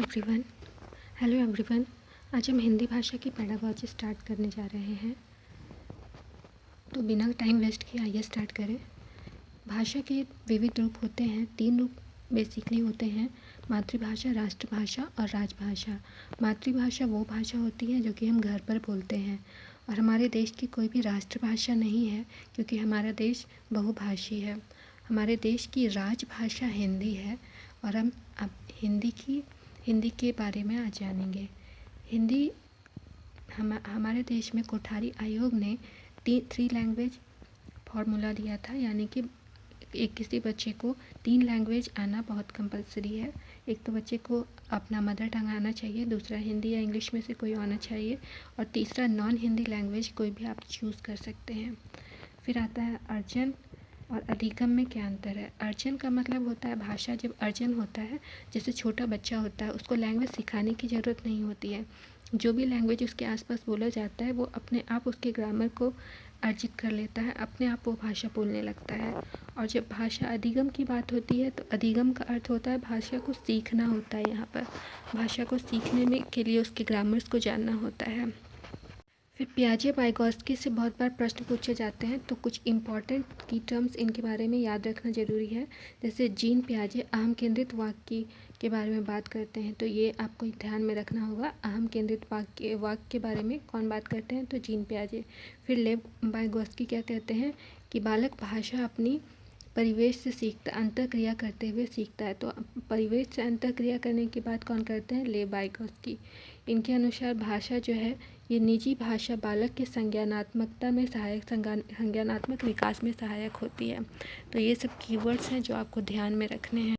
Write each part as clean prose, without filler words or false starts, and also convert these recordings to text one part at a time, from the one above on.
Everyone hello everyone. आज हम हिंदी भाषा की पेडागॉजी स्टार्ट करने जा रहे हैं, तो बिना टाइम वेस्ट किए आइए स्टार्ट करें। भाषा के विविध रूप होते हैं। 3 रूप बेसिकली होते हैं: मातृभाषा, राष्ट्रभाषा और राजभाषा। मातृभाषा वो भाषा होती है जो कि हम घर पर बोलते हैं, और हमारे देश की कोई भी राष्ट्रभाषा नहीं है क्योंकि हमारा देश बहुभाषी है। हमारे देश की राजभाषा हिंदी है, और हम अब हिंदी के बारे में आज जानेंगे। हिंदी हमारे देश में कोठारी आयोग ने 3 लैंग्वेज फार्मूला दिया था, यानी कि किसी बच्चे को 3 लैंग्वेज आना बहुत कंपलसरी है। एक तो बच्चे को अपना मदर टंग आना चाहिए, दूसरा हिंदी या इंग्लिश में से कोई आना चाहिए, और तीसरा नॉन हिंदी लैंग्वेज कोई भी आप चूज़ कर सकते हैं। फिर आता है अर्जन और अधिगम में क्या अंतर है। अर्जन का मतलब होता है भाषा। जब अर्जन होता है, जैसे छोटा बच्चा होता है, उसको लैंग्वेज सिखाने की ज़रूरत नहीं होती है। जो भी लैंग्वेज उसके आसपास बोला जाता है वो अपने आप उसके ग्रामर को अर्जित कर लेता है, अपने आप वो भाषा बोलने लगता है। और जब भाषा अधिगम की बात होती है तो अधिगम का अर्थ होता है भाषा को सीखना होता है। यहाँ पर भाषा को सीखने में के लिए उसके ग्रामर्स को जानना होता है। फिर पियाजे वाइगोत्स्की से बहुत बार प्रश्न पूछे जाते हैं, तो कुछ इंपॉर्टेंट की टर्म्स इनके बारे में याद रखना ज़रूरी है। जैसे जीन पियाजे अहम केंद्रित वाक्य के बारे में बात करते हैं, तो ये आपको ध्यान में रखना होगा। अहम केंद्रित वाक्य के बारे में कौन बात करते हैं, तो जीन पियाजे। फिर लेव वाइगोत्स्की क्या कहते हैं कि बालक भाषा अपनी परिवेश से सीखता, अंतःक्रिया करते हुए सीखता है। तो परिवेश से अंतःक्रिया करने की बात कौन करते हैं, लेव वाइगोत्स्की। इनके अनुसार भाषा जो है ये निजी भाषा बालक के संज्ञानात्मकता में संज्ञानात्मक विकास में सहायक होती है। तो ये सब कीवर्ड्स हैं जो आपको ध्यान में रखने हैं।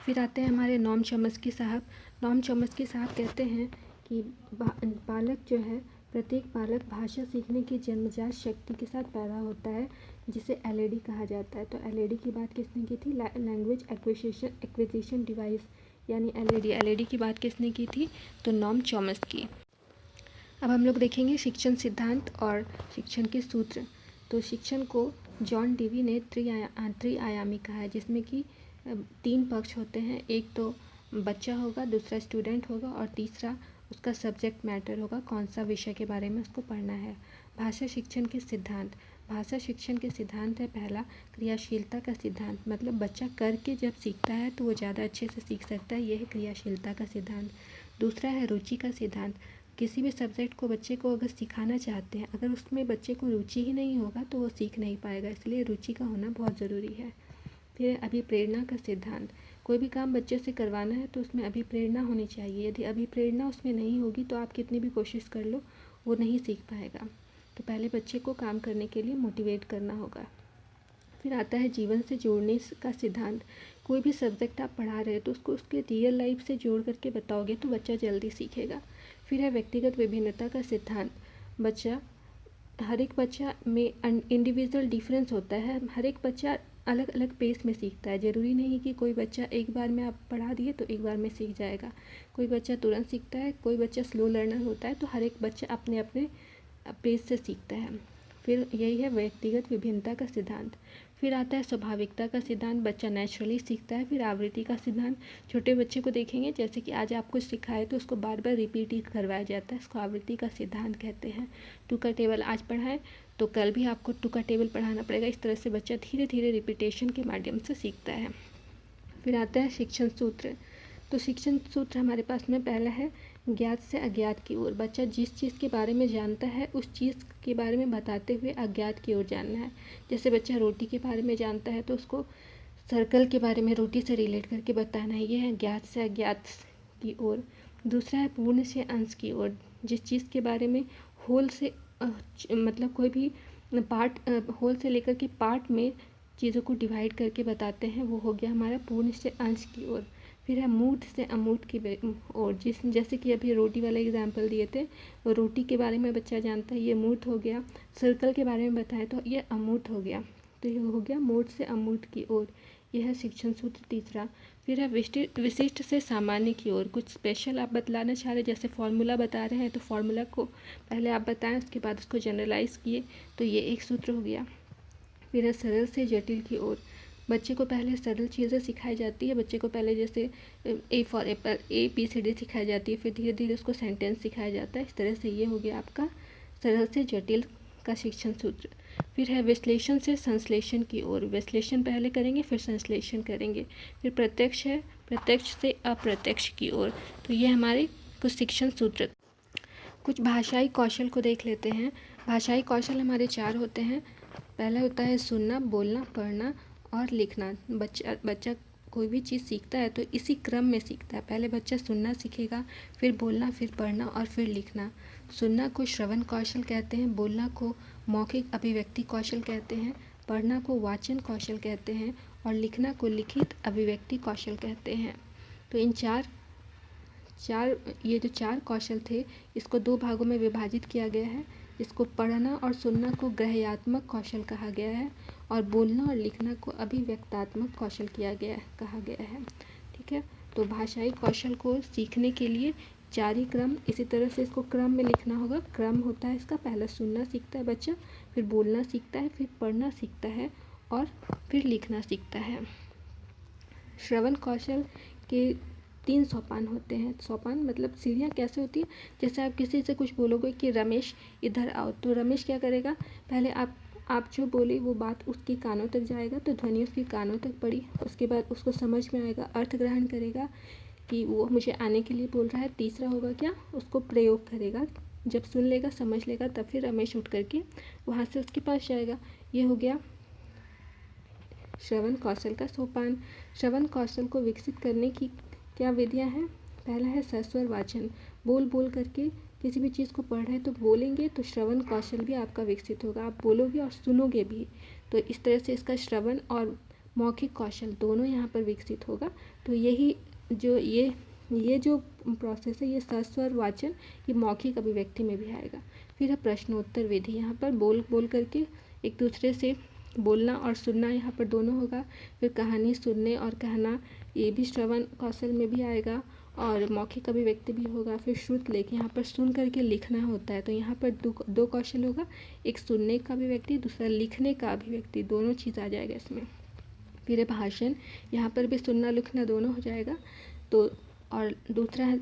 फिर आते हैं हमारे नॉम चॉम्स्की साहब। नॉम चॉम्स्की साहब कहते हैं कि बालक जो है, प्रत्येक बालक भाषा सीखने की जन्मजात शक्ति के साथ पैदा होता है, जिसे एलईडी कहा जाता है। तो एलईडी की बात किसने की थी, लैंग्वेज एक्विजिशन डिवाइस, यानी एलईडी की बात किसने की थी, तो नॉम चॉम्स्की। अब हम लोग देखेंगे शिक्षण सिद्धांत और शिक्षण के सूत्र। तो शिक्षण को जॉन डीवी ने त्रिआयामी कहा है, जिसमें कि 3 पक्ष होते हैं। एक तो बच्चा होगा, दूसरा स्टूडेंट होगा, और तीसरा उसका सब्जेक्ट मैटर होगा, कौन सा विषय के बारे में उसको पढ़ना है। भाषा शिक्षण के सिद्धांत। भाषा शिक्षण के सिद्धांत है पहला, क्रियाशीलता का सिद्धांत। मतलब बच्चा करके जब सीखता है तो वो ज़्यादा अच्छे से सीख सकता है, यह है क्रियाशीलता का सिद्धांत। दूसरा है रुचि का सिद्धांत। किसी भी सब्जेक्ट को बच्चे को अगर सिखाना चाहते हैं, अगर उसमें बच्चे को रुचि ही नहीं होगा तो वो सीख नहीं पाएगा, इसलिए रुचि का होना बहुत ज़रूरी है। फिर अभिप्रेरणा का सिद्धांत। कोई भी काम बच्चे से करवाना है तो उसमें अभिप्रेरणा होनी चाहिए। यदि अभिप्रेरणा उसमें नहीं होगी तो आप कितनी भी कोशिश कर लो, वो नहीं सीख पाएगा। तो पहले बच्चे को काम करने के लिए मोटिवेट करना होगा। फिर आता है जीवन से जोड़ने का सिद्धांत। कोई भी सब्जेक्ट आप पढ़ा रहे हैं तो उसको उसके रियल लाइफ से जोड़ करके बताओगे तो बच्चा जल्दी सीखेगा। फिर है व्यक्तिगत विभिन्नता का सिद्धांत। हर एक बच्चा में इंडिविजुअल डिफरेंस होता है। हर एक बच्चा अलग अलग पेस में सीखता है। ज़रूरी नहीं कि कोई बच्चा एक बार में आप पढ़ा दिए तो एक बार में सीख जाएगा। कोई बच्चा तुरंत सीखता है, कोई बच्चा स्लो लर्नर होता है। तो हर एक बच्चा अपने अपने पेस से सीखता है। फिर यही है व्यक्तिगत विभिन्नता का सिद्धांत। फिर आता है स्वाभाविकता का सिद्धांत। बच्चा नेचुरली सीखता है। फिर आवृत्ति का सिद्धांत। छोटे बच्चे को देखेंगे, जैसे कि आज आप कुछ सिखाए तो उसको बार बार रिपीट ही करवाया जाता है, इसको आवृत्ति का सिद्धांत कहते हैं। 2 का टेबल आज पढ़ाएं तो कल भी आपको 2 का टेबल पढ़ाना पड़ेगा। इस तरह से बच्चा धीरे धीरे रिपीटेशन के माध्यम से सीखता है। फिर आता है शिक्षण सूत्र। तो शिक्षण सूत्र हमारे पास में पहला है ज्ञात से अज्ञात की ओर। बच्चा जिस चीज़ के बारे में जानता है उस चीज़ के बारे में बताते हुए अज्ञात की ओर जानना है। जैसे बच्चा रोटी के बारे में जानता है तो उसको सर्कल के बारे में रोटी से रिलेट करके बताना है। ये है ज्ञात से अज्ञात की ओर। दूसरा है पूर्ण से अंश की ओर। जिस चीज़ के बारे में होल से मतलब कोई भी पार्ट, होल से लेकर के पार्ट में चीज़ों को डिवाइड करके बताते हैं, वो हो गया हमारा पूर्ण से अंश की ओर। फिर है मूर्त से अमूर्त की ओर। जैसे कि अभी रोटी वाला एग्जाम्पल दिए थे, रोटी के बारे में बच्चा जानता है, ये मूर्त हो गया। सर्कल के बारे में बताया तो ये अमूर्त हो गया। तो ये हो गया मूर्त से अमूर्त की ओर। यह है शिक्षण सूत्र तीसरा। फिर है विशिष्ट से सामान्य की ओर। कुछ स्पेशल आप बतलाना चाह रहे हैं, जैसे फॉर्मूला बता रहे हैं तो फॉर्मूला को पहले आप बताएं, उसके बाद उसको जनरलाइज किए, तो ये एक सूत्र हो गया। फिर है सरल से जटिल की ओर। बच्चे को पहले सरल चीज़ें सिखाई जाती है। बच्चे को पहले जैसे ए फॉर एप्पल, ABCD सिखाई जाती है, फिर धीरे धीरे उसको सेंटेंस सिखाया जाता है। इस तरह से ये हो गया आपका सरल से जटिल का शिक्षण सूत्र। फिर है विश्लेषण से संश्लेषण की ओर। विश्लेषण पहले करेंगे, फिर संश्लेषण करेंगे। फिर प्रत्यक्ष है प्रत्यक्ष से अप्रत्यक्ष की ओर। तो ये हमारे कुछ शिक्षण सूत्र। कुछ भाषाई कौशल को देख लेते हैं। भाषाई कौशल हमारे 4 होते हैं। पहला होता है सुनना, बोलना, पढ़ना और लिखना। बच्चा कोई भी चीज़ सीखता है तो इसी क्रम में सीखता है। पहले बच्चा सुनना सीखेगा, फिर बोलना, फिर पढ़ना और फिर लिखना। सुनना को श्रवण कौशल कहते हैं, बोलना को मौखिक अभिव्यक्ति कौशल कहते हैं, पढ़ना को वाचन कौशल कहते हैं और लिखना को लिखित अभिव्यक्ति कौशल कहते हैं। तो इन ये जो 4 कौशल थे, इसको 2 भागों में विभाजित किया गया है। इसको पढ़ना और सुनना को ग्रहयात्मक कौशल कहा गया है और बोलना और लिखना को अभिव्यक्तात्मक कौशल कहा गया है। ठीक है, तो भाषाई कौशल को सीखने के लिए 4 ही क्रम, इसी तरह से इसको क्रम में लिखना होगा। क्रम होता है इसका, पहला सुनना सीखता है बच्चा, फिर बोलना सीखता है, फिर पढ़ना सीखता है और फिर लिखना सीखता है। श्रवण कौशल के 3 सोपान होते हैं। सोपान मतलब सीढ़ियाँ कैसे होती है, जैसे आप किसी से कुछ बोलोगे कि रमेश इधर आओ, तो रमेश क्या करेगा, पहले आप जो बोले वो बात उसके कानों तक जाएगा, तो ध्वनि उसके कानों तक पड़ी। उसके बाद उसको समझ में आएगा, अर्थ ग्रहण करेगा कि वो मुझे आने के लिए बोल रहा है। तीसरा होगा क्या, उसको प्रयोग करेगा। जब सुन लेगा, समझ लेगा, तब फिर रमेश उठ करके वहाँ से उसके पास जाएगा। ये हो गया श्रवण कौशल का सोपान। श्रवण कौशल को विकसित करने की क्या विधियां हैं। पहला है सस्वर वाचन। बोल बोल करके किसी भी चीज़ को पढ़ रहे हैं तो बोलेंगे तो श्रवण कौशल भी आपका विकसित होगा। आप बोलोगे और सुनोगे भी, तो इस तरह से इसका श्रवण और मौखिक कौशल दोनों यहाँ पर विकसित होगा। तो यही जो ये जो प्रोसेस है, ये सस्वर वाचन, ये मौखिक अभिव्यक्ति में भी आएगा। फिर है प्रश्नोत्तर विधि। यहाँ पर बोल बोल करके एक दूसरे से बोलना और सुनना यहाँ पर दोनों होगा। फिर कहानी सुनने और कहना, ये भी श्रवण कौशल में भी आएगा और मौखिक अभिव्यक्ति भी होगा। फिर श्रुत लेख, यहाँ पर सुन करके लिखना होता है, तो यहाँ पर दो कौशल होगा, एक सुनने का अभिव्यक्ति, दूसरा लिखने का अभिव्यक्ति, दोनों चीज़ आ जाएगा इसमें। फिर है भाषण, यहाँ पर भी सुनना लिखना दोनों हो जाएगा। तो और दूसरा है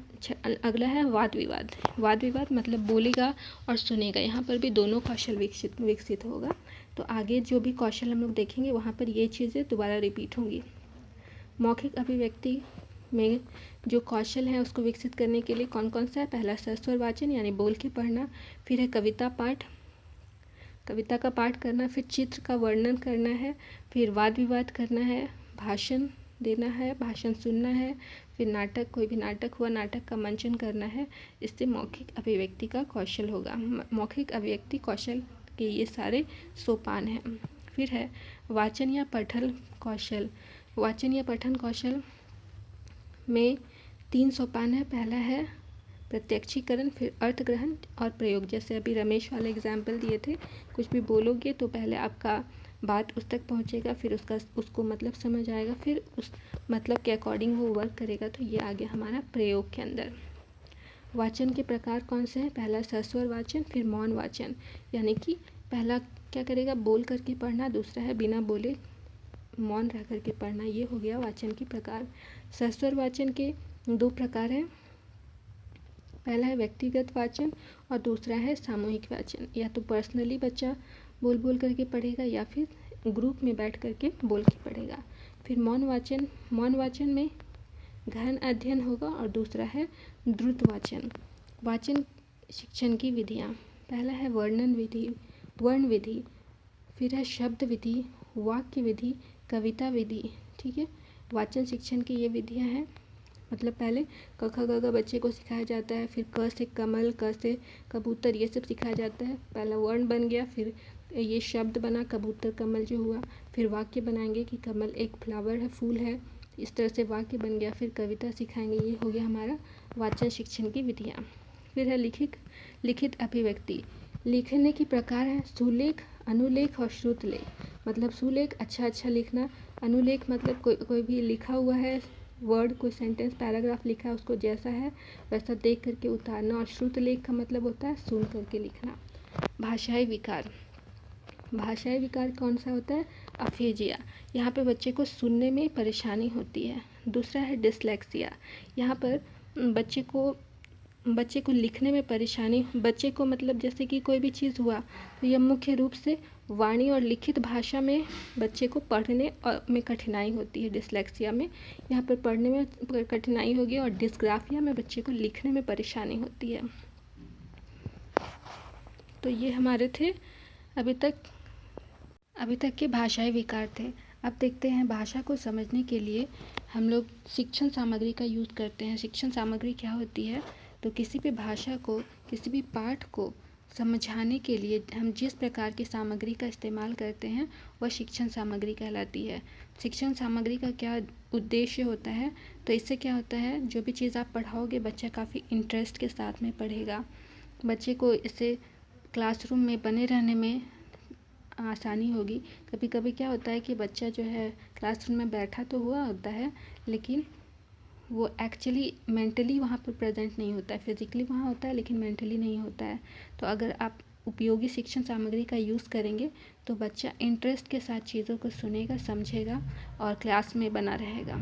अगला है वाद विवाद। वाद विवाद मतलब बोलेगा और सुनेगा, यहाँ पर भी दोनों कौशल विकसित होगा। तो आगे जो भी कौशल हम लोग देखेंगे वहाँ पर ये चीज़ें दोबारा रिपीट होंगी। मौखिक अभिव्यक्ति में जो कौशल है उसको विकसित करने के लिए कौन कौन सा है। पहला सस्वर वाचन यानी बोल के पढ़ना, फिर है कविता पाठ, कविता का पाठ करना, फिर चित्र का वर्णन करना है, फिर वाद विवाद करना है, भाषण देना है, भाषण सुनना है, फिर नाटक, कोई भी नाटक हुआ, नाटक का मंचन करना है। इससे मौखिक अभिव्यक्ति का कौशल होगा। मौखिक अभिव्यक्ति कौशल के ये सारे सोपान हैं। फिर है वाचन या पठन कौशल। वाचन या पठन कौशल में 3 सोपान है। पहला है प्रत्यक्षीकरण, फिर अर्थ ग्रहण और प्रयोग। जैसे अभी रमेश वाले एग्जाम्पल दिए थे, कुछ भी बोलोगे तो पहले आपका बात उस तक पहुंचेगा, फिर उसको मतलब समझ आएगा, फिर उस मतलब के अकॉर्डिंग वो वर्क करेगा। तो ये आ गया हमारा प्रयोग के अंदर। वाचन के प्रकार कौन से हैं। पहला सस्वर वाचन, फिर मौन वाचन, यानी कि पहला क्या करेगा, बोल करके पढ़ना, दूसरा है बिना बोले मौन रह करके पढ़ना। ये हो गया वाचन के प्रकार। सस्वर वाचन के 2 प्रकार हैं। पहला है व्यक्तिगत वाचन और दूसरा है सामूहिक वाचन। या तो पर्सनली बच्चा बोल बोल करके पढ़ेगा या फिर ग्रुप में बैठ करके बोल के पढ़ेगा। फिर मौन वाचन, मौन वाचन में गहन अध्ययन होगा और दूसरा है द्रुत वाचन। वाचन शिक्षण की विधियाँ, पहला है वर्णन विधि, वर्ण विधि, फिर है शब्द विधि, वाक्य विधि, कविता विधि। ठीक है, वाचन शिक्षण की ये विधियाँ हैं। मतलब पहले क ख ग घ बच्चे को सिखाया जाता है, फिर क से कमल, क से कबूतर, ये सब सिखाया जाता है। पहला वर्ण बन गया, फिर ये शब्द बना कबूतर कमल जो हुआ, फिर वाक्य बनाएंगे कि कमल एक फ्लावर है, फूल है, इस तरह से वाक्य बन गया, फिर कविता सिखाएंगे। ये हो गया हमारा वाचन शिक्षण की विधियाँ। फिर है लिखित अभिव्यक्ति। लिखने के प्रकार हैं सुलेख, अनुलेख और श्रुत लेख। मतलब सुलेख अच्छा लिखना, अनुलेख मतलब कोई भी लिखा हुआ है वर्ड, कोई सेंटेंस पैराग्राफ लिखा है उसको जैसा है वैसा देख करके उतारना, और श्रुत लेख का मतलब होता है सुन करके लिखना। भाषाई विकार, भाषाई विकार कौन सा होता है, अफेजिया, यहाँ पे बच्चे को सुनने में परेशानी होती है। दूसरा है डिसलेक्सिया, यहाँ पर बच्चे को लिखने में परेशानी, बच्चे को मतलब जैसे कि कोई भी चीज़ हुआ तो यह मुख्य रूप से वाणी और लिखित भाषा में बच्चे को पढ़ने में कठिनाई होती है। डिसलेक्सिया में यहाँ पर पढ़ने में कठिनाई होगी और डिस्ग्राफिया में बच्चे को लिखने में परेशानी होती है। तो ये हमारे थे अभी तक के भाषाई विकार थे। अब देखते हैं भाषा को समझने के लिए हम लोग शिक्षण सामग्री का यूज़ करते हैं। शिक्षण सामग्री क्या होती है? तो किसी भी भाषा को, किसी भी पाठ को समझाने के लिए हम जिस प्रकार की सामग्री का इस्तेमाल करते हैं वह शिक्षण सामग्री कहलाती है। शिक्षण सामग्री का क्या उद्देश्य होता है? तो इससे क्या होता है, जो भी चीज़ आप पढ़ाओगे बच्चा काफ़ी इंटरेस्ट के साथ में पढ़ेगा। बच्चे को इससे क्लासरूम में बने रहने में आसानी होगी। कभी कभी क्या होता है कि बच्चा जो है क्लासरूम में बैठा तो हुआ होता है, लेकिन वो एक्चुअली मेंटली वहाँ पर प्रेजेंट नहीं होता है। फिजिकली वहाँ होता है लेकिन मेंटली नहीं होता है। तो अगर आप उपयोगी शिक्षण सामग्री का यूज़ करेंगे तो बच्चा इंटरेस्ट के साथ चीज़ों को सुनेगा, समझेगा और क्लास में बना रहेगा।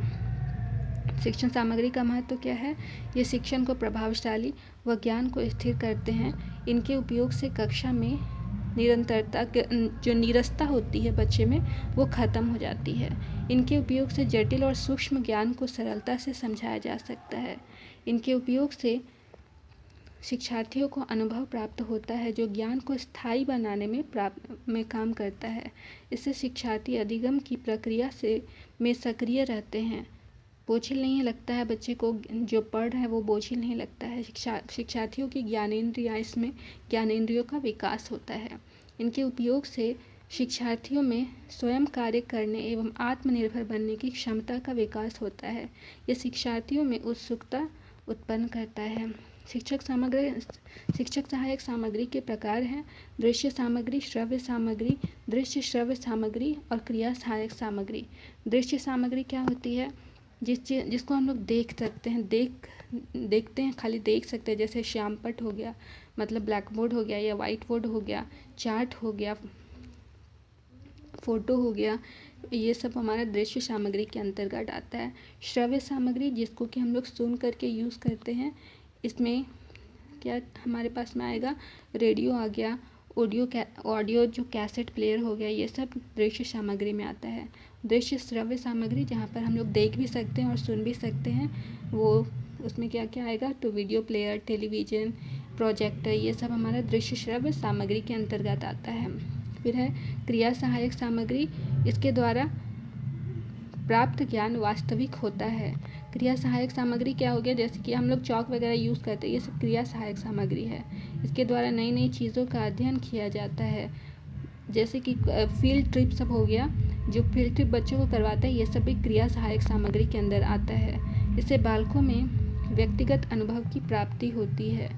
शिक्षण सामग्री का महत्व क्या है? ये शिक्षण को प्रभावशाली व ज्ञान को स्थिर करते हैं। इनके उपयोग से कक्षा में निरंतरता, जो नीरसता होती है बच्चे में, वो ख़त्म हो जाती है। इनके उपयोग से जटिल और सूक्ष्म ज्ञान को सरलता से समझाया जा सकता है। इनके उपयोग से शिक्षार्थियों को अनुभव प्राप्त होता है जो ज्ञान को स्थायी बनाने में काम करता है। इससे शिक्षार्थी अधिगम की प्रक्रिया में सक्रिय रहते हैं। बोझिल नहीं लगता है बच्चे को, जो पढ़ रहा है वो बोझिल नहीं लगता है। शिक्षार्थियों की ज्ञानेंद्रियाँ, इसमें ज्ञानेंद्रियों का विकास होता है। इनके उपयोग से शिक्षार्थियों में स्वयं कार्य करने एवं आत्मनिर्भर बनने की क्षमता का विकास होता है। यह शिक्षार्थियों में उत्सुकता उत्पन्न करता है। शिक्षक सहायक सामग्री के प्रकार हैं: दृश्य सामग्री, श्रव्य सामग्री, दृश्य श्रव्य सामग्री और क्रिया सहायक सामग्री। दृश्य सामग्री क्या होती है? जिसको हम लोग देख सकते हैं, देखते हैं, खाली देख सकते हैं। जैसे श्यामपट्ट हो गया, मतलब ब्लैक बोर्ड हो गया या वाइट बोर्ड हो गया, चार्ट हो गया, फोटो हो गया, ये सब हमारा दृश्य सामग्री के अंतर्गत आता है। श्रव्य सामग्री जिसको कि हम लोग सुन करके यूज़ करते हैं, इसमें क्या हमारे पास में आएगा? रेडियो आ गया, ऑडियो जो कैसेट प्लेयर हो गया, ये सब दृश्य सामग्री में आता है। दृश्य श्रव्य सामग्री जहाँ पर हम लोग देख भी सकते हैं और सुन भी सकते हैं, वो उसमें क्या क्या आएगा? तो वीडियो प्लेयर, टेलीविज़न, प्रोजेक्टर, ये सब हमारा दृश्य श्रव्य सामग्री के अंतर्गत आता है। फिर है क्रिया सहायक सामग्री, इसके द्वारा प्राप्त ज्ञान वास्तविक होता है। क्रिया सहायक सामग्री क्या हो गया? जैसे कि हम लोग चॉक वगैरह यूज़ करते हैं, ये सब क्रिया सहायक सामग्री है। इसके द्वारा नई नई चीज़ों का अध्ययन किया जाता है। जैसे कि फील्ड ट्रिप सब हो गया, जो फील्ड ट्रिप बच्चों को करवाता है, ये सब भी क्रिया सहायक सामग्री के अंदर आता है। इससे बालकों में व्यक्तिगत अनुभव की प्राप्ति होती है।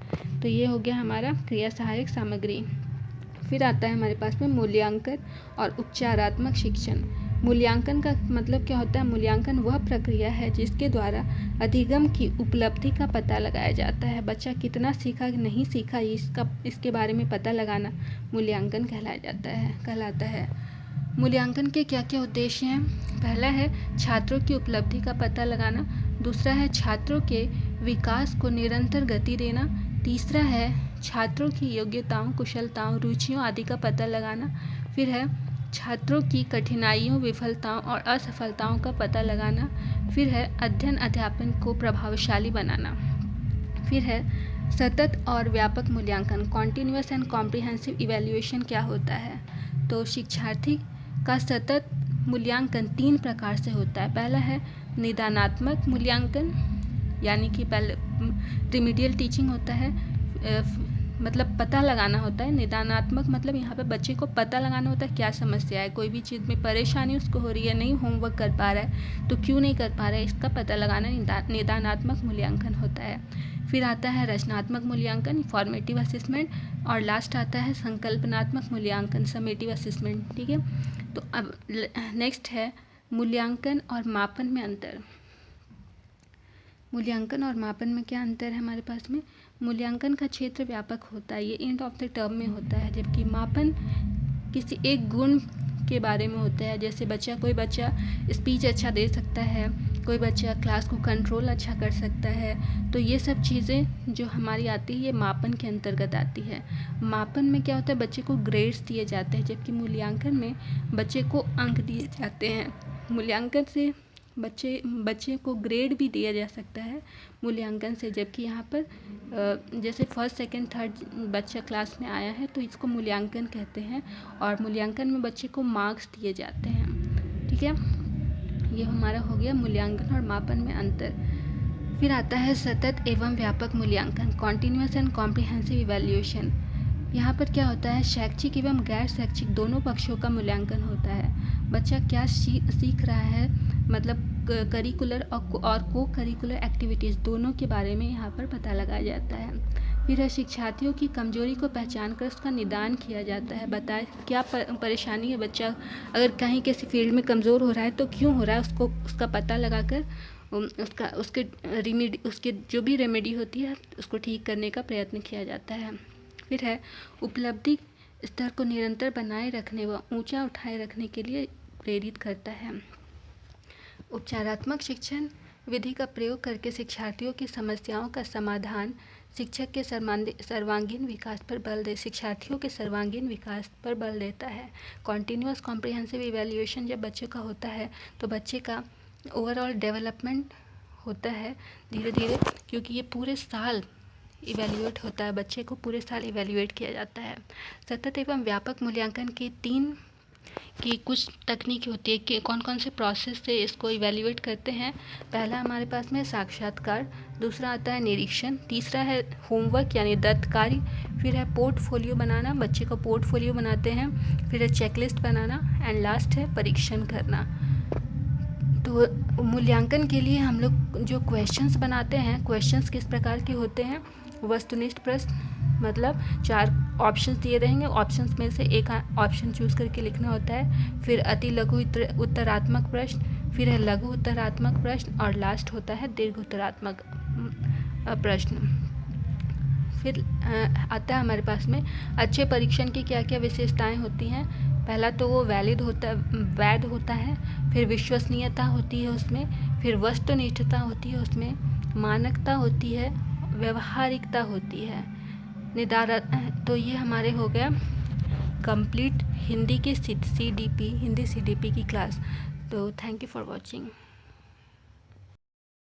तो ये हो गया हमारा क्रिया सहायक सामग्री। फिर आता है हमारे पास में मूल्यांकन और उपचारात्मक शिक्षण। मूल्यांकन का मतलब क्या होता है? मूल्यांकन वह प्रक्रिया है जिसके द्वारा अधिगम की उपलब्धि का पता लगाया जाता है। बच्चा कितना सीखा नहीं सीखा, इसके बारे में पता लगाना मूल्यांकन कहलाता है। मूल्यांकन के क्या क्या उद्देश्य हैं? पहला है छात्रों की उपलब्धि का पता लगाना। दूसरा है छात्रों के विकास को निरंतर गति देना। तीसरा है छात्रों की योग्यताओं, कुशलताओं, रुचियों आदि का पता लगाना। फिर है छात्रों की कठिनाइयों, विफलताओं और असफलताओं का पता लगाना। फिर है अध्ययन अध्यापन को प्रभावशाली बनाना। फिर है सतत और व्यापक मूल्यांकन, कॉन्टिन्यूअस एंड कॉम्प्रिहेंसिव इवैल्यूएशन क्या होता है? तो शिक्षार्थी का सतत मूल्यांकन 3 प्रकार से होता है। पहला है निदानात्मक मूल्यांकन, यानी कि पहले रिमीडियल टीचिंग होता है, मतलब पता लगाना होता है। निदानात्मक मतलब यहाँ पे बच्चे को पता लगाना होता है क्या समस्या है, कोई भी चीज़ में परेशानी उसको हो रही है, नहीं होमवर्क कर पा रहा है तो क्यों नहीं कर पा रहा है, इसका पता लगाना निदानात्मक मूल्यांकन होता है। फिर आता है रचनात्मक मूल्यांकन, फॉर्मेटिव असेसमेंट, और लास्ट आता है संकल्पनात्मक मूल्यांकन, समेटिव असेसमेंट। ठीक है, तो अब नेक्स्ट है मूल्यांकन और मापन में अंतर। मूल्यांकन और मापन में क्या अंतर है हमारे पास में? मूल्यांकन का क्षेत्र व्यापक होता है, ये एंड ऑफ द टर्म में होता है, जबकि मापन किसी एक गुण के बारे में होता है। जैसे कोई बच्चा स्पीच अच्छा दे सकता है, कोई बच्चा क्लास को कंट्रोल अच्छा कर सकता है। तो ये सब चीज़ें जो हमारी आती है ये मापन के अंतर्गत आती है। मापन में क्या होता है, बच्चे को ग्रेड्स दिए जाते हैं, जबकि मूल्यांकन में बच्चे को अंक दिए जाते हैं। मूल्यांकन से बच्चे को ग्रेड भी दिया जा सकता है मूल्यांकन से, जबकि यहाँ पर जैसे फर्स्ट सेकंड थर्ड बच्चा क्लास में आया है तो इसको मूल्यांकन कहते हैं, और मूल्यांकन में बच्चे को मार्क्स दिए जाते हैं। ठीक है, ये हमारा हो गया मूल्यांकन और मापन में अंतर। फिर आता है सतत एवं व्यापक मूल्यांकन, कॉन्टिन्यूअस एंड कॉम्प्रिहेंसिव इवैल्यूएशन। यहाँ पर क्या होता है, शैक्षिक एवं गैर शैक्षिक दोनों पक्षों का मूल्यांकन होता है। बच्चा क्या सीख रहा है, मतलब करिकुलर और को करिकुलर एक्टिविटीज़ दोनों के बारे में यहाँ पर पता लगाया जाता है। फिर है शिक्षार्थियों की कमजोरी को पहचान कर उसका निदान किया जाता है। बताए क्या परेशानी है, बच्चा अगर कहीं किसी फील्ड में कमज़ोर हो रहा है तो क्यों हो रहा है, उसका पता लगाकर उसके जो भी रेमेडी होती है उसको ठीक करने का प्रयत्न किया जाता है। फिर है उपलब्धि स्तर को निरंतर बनाए रखने व ऊंचा उठाए रखने के लिए प्रेरित करता है। उपचारात्मक शिक्षण विधि का प्रयोग करके शिक्षार्थियों की समस्याओं का समाधान शिक्षक के सर्वांगीण विकास पर बल देता है। कॉन्टिन्यूअस कॉम्प्रिहेंसिव इवैल्यूएशन जब बच्चे का होता है तो बच्चे का ओवरऑल डेवलपमेंट होता है धीरे धीरे, क्योंकि ये पूरे साल इवैल्यूएट होता है, बच्चे को पूरे साल इवैल्यूएट किया जाता है। सतत एवं व्यापक मूल्यांकन की कुछ तकनीक होती है कि कौन कौन से प्रोसेस से इसको इवैल्यूएट करते हैं। पहला हमारे पास में साक्षात्कार, दूसरा आता है निरीक्षण, तीसरा है होमवर्क यानी दत्त कार्य, फिर है पोर्टफोलियो बनाना, बच्चे का पोर्टफोलियो बनाते हैं, फिर है चेकलिस्ट बनाना, एंड लास्ट है परीक्षण करना। तो मूल्यांकन के लिए हम लोग जो क्वेश्चंस बनाते हैं, क्वेश्चंस किस प्रकार के होते हैं, वस्तुनिष्ठ प्रश्न, मतलब 4 ऑप्शंस दिए रहेंगे, ऑप्शंस में से एक ऑप्शन चूज़ करके लिखना होता है। फिर अति लघु उत्तरात्मक प्रश्न, फिर है लघु उत्तरात्मक प्रश्न, और लास्ट होता है दीर्घ उत्तरात्मक प्रश्न। फिर आता है हमारे पास में अच्छे परीक्षण की क्या क्या विशेषताएं होती हैं। पहला तो वो वैध होता है, फिर विश्वसनीयता होती है उसमें, फिर वस्तुनिष्ठता होती है उसमें, मानकता होती है, व्यवहारिकता होती है, तो ये हमारे हो गया कंप्लीट हिंदी की हिंदी CDP की क्लास। तो थैंक यू फॉर वॉचिंग।